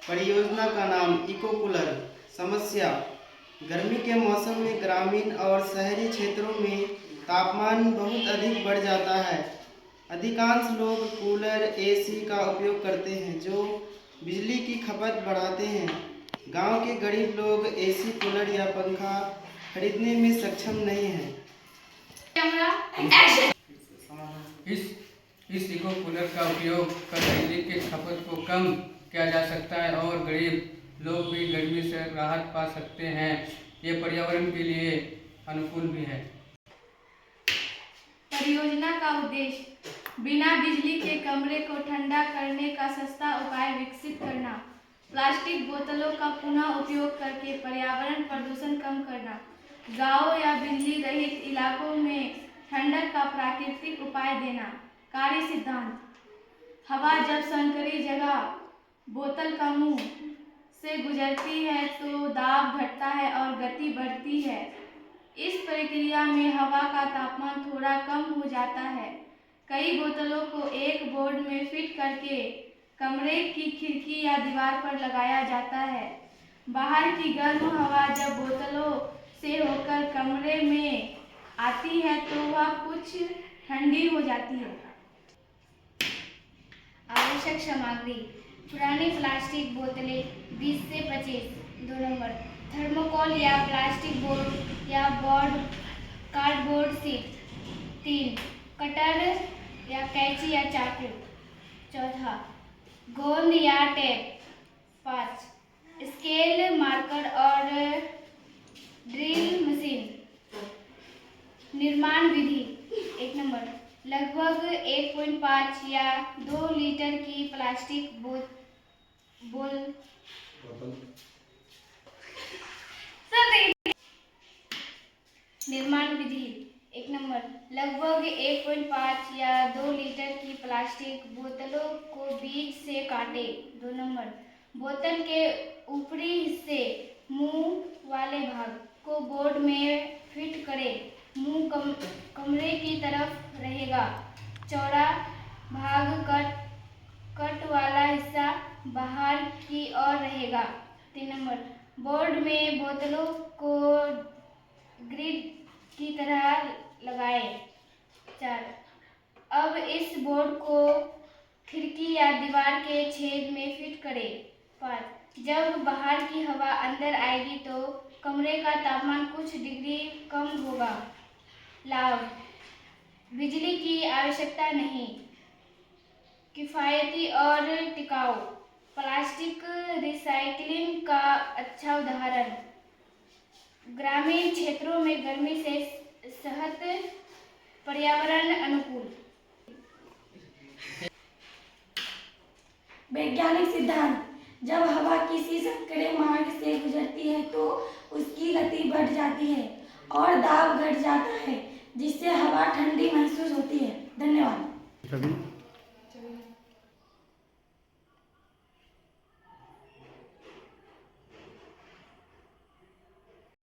परियोजना का नाम इको कूलर। समस्या: गर्मी के मौसम में ग्रामीण और शहरी क्षेत्रों में तापमान बहुत अधिक बढ़ जाता है। अधिकांश लोग कूलर एसी का उपयोग करते हैं जो बिजली की खपत बढ़ाते हैं। गांव के गरीब लोग एसी, कूलर या पंखा खरीदने में सक्षम नहीं हैं। इस इको कूलर का उपयोग कर बिजली की खपत को कम किया जा सकता है और गरीब लोग भी गर्मी से राहत पा सकते हैं। ये पर्यावरण के लिए अनुकूल भी है। परियोजना का उद्देश्य बिना बिजली के कमरे को ठंडा करने का सस्ता उपाय विकसित करना, प्लास्टिक बोतलों का पुनः उपयोग करके पर्यावरण प्रदूषण कम करना, गांव या बिजली रहित इलाकों में ठंडक का प्राकृतिक उपाय देना। कार्य सिद्धांत: हवा जब संकरी जगह बोतल का मुंह से गुजरती है तो दाब घटता है और गति बढ़ती है। इस प्रक्रिया में हवा का तापमान थोड़ा कम हो जाता है। कई बोतलों को एक बोर्ड में फिट करके कमरे की खिड़की या दीवार पर लगाया जाता है। बाहर की गर्म हवा जब बोतलों से होकर कमरे में आती है तो वह कुछ ठंडी हो जाती है। आवश्यक सामग्री: पुरानी प्लास्टिक बोतलें 20 से 25। 2 नंबर, थर्मोकोल या प्लास्टिक बोर्ड या कार्डबोर्ड शीट। 3, कटर या कैंची या चाकू। 4, गोंद या टेप। 5, स्केल, मार्कर और ड्रिल मशीन। निर्माण विधि: 1 नंबर, लगभग 1.5 या 2 लीटर की प्लास्टिक बोतल निर्माण विधि: 1 नंबर, लगभग 1.5 या 2 लीटर की प्लास्टिक बोतलों को बीच से काटें। 2 नंबर, बोतल के ऊपरी हिस्से मुंह वाले भाग को बोर्ड में फिट करें। मुंह कमरे की तरफ रहेगा। चौड़ा भाग कट वाला हिस्सा बाहर की ओर रहेगा। 3 नंबर, बोर्ड में बोतलों को ग्रिड की तरह लगाएं। 4, अब इस बोर्ड को खिड़की या दीवार के छेद में फिट करें। 5, जब बाहर की हवा अंदर आएगी तो कमरे का तापमान कुछ डिग्री कम होगा। लाभ: बिजली की आवश्यकता नहीं, किफायती और टिकाऊ, प्लास्टिक रिसाइक्लिंग का अच्छा उदाहरण, ग्रामीण क्षेत्रों में गर्मी से सेहत, पर्यावरण अनुकूल। वैज्ञानिक सिद्धांत: जब हवा किसी संकरे मार्ग से गुजरती है तो उसकी गति बढ़ जाती है और दाब घट जाता है, जिससे हवा ठंडी महसूस होती है। धन्यवाद।